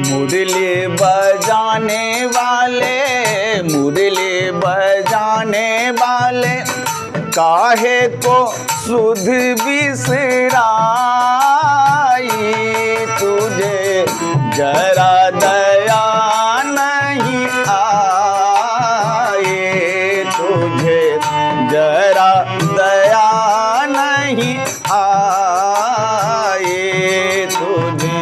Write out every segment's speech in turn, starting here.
मुरली बजाने वाले, मुरली बजाने वाले, काहे को सुध बिसराई, तुझे जरा दया नहीं आए, तुझे जरा दया नहीं आए, तुझे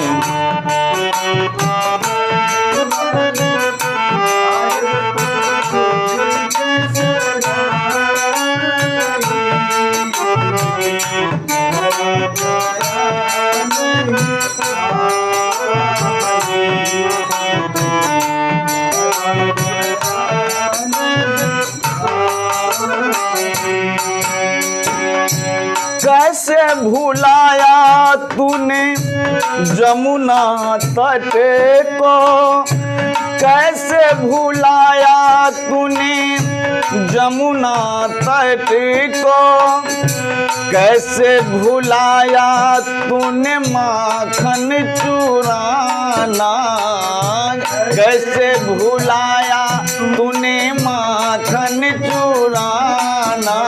कैसे भुलाया तूने जमुना तट को, कैसे भुलाया तूने जमुना तट को, कैसे भुलाया तूने माखन चुराना, कैसे भुलाया तूने माखन चुराना,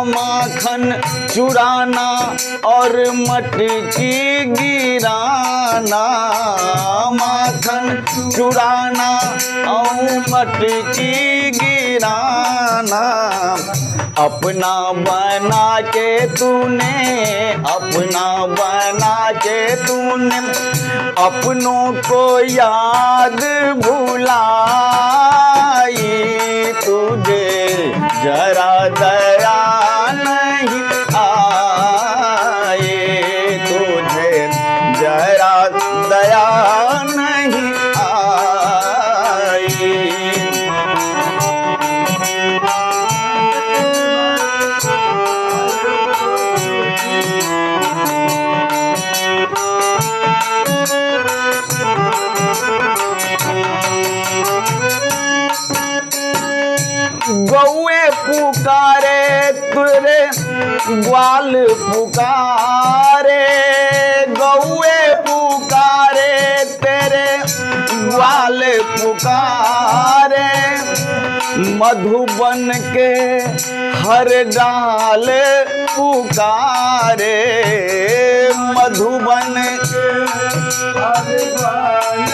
माखन चुराना और मटकी गिराना, माखन चुराना और मटकी गिराना, अपना बना के तूने, अपना बना के तूने अपनों को याद भुलाई, तुझे जरा दया नहीं आए, तुझे जरा दया नहीं आई। गौए पुकारे तेरे ग्वाल पुकारे, गौए पुकारे तेरे ग्वाल पुकारे, मधुबन के हर डाल पुकारे, मधुबन के हर डाल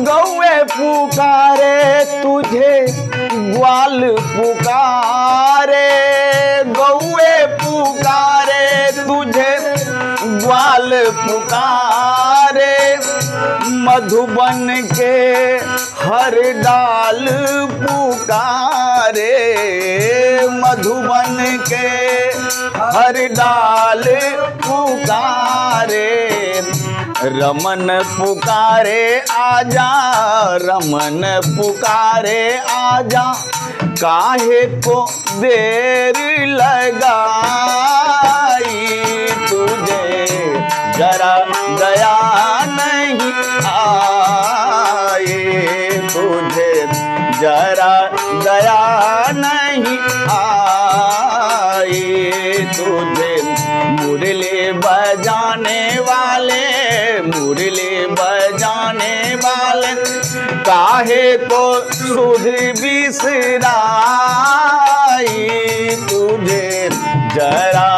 गौए पुकारे तुझे ग्वाल पुकारे, गौए पुकारे तुझे ग्वाल पुकारे, मधुबन के हर डाल पुकारे, मधुबन के हर डाल पुकारे, रमन पुकारे आजा, रमन पुकारे आजा, काहे को देर लगाई, तुझे जरा दया नहीं आए, तुझे जरा दया नहीं आए, तुझे मुरली बजाने वाले, मुरली बजाने वाले, काहे को सुध बिसराई, तुझे जरा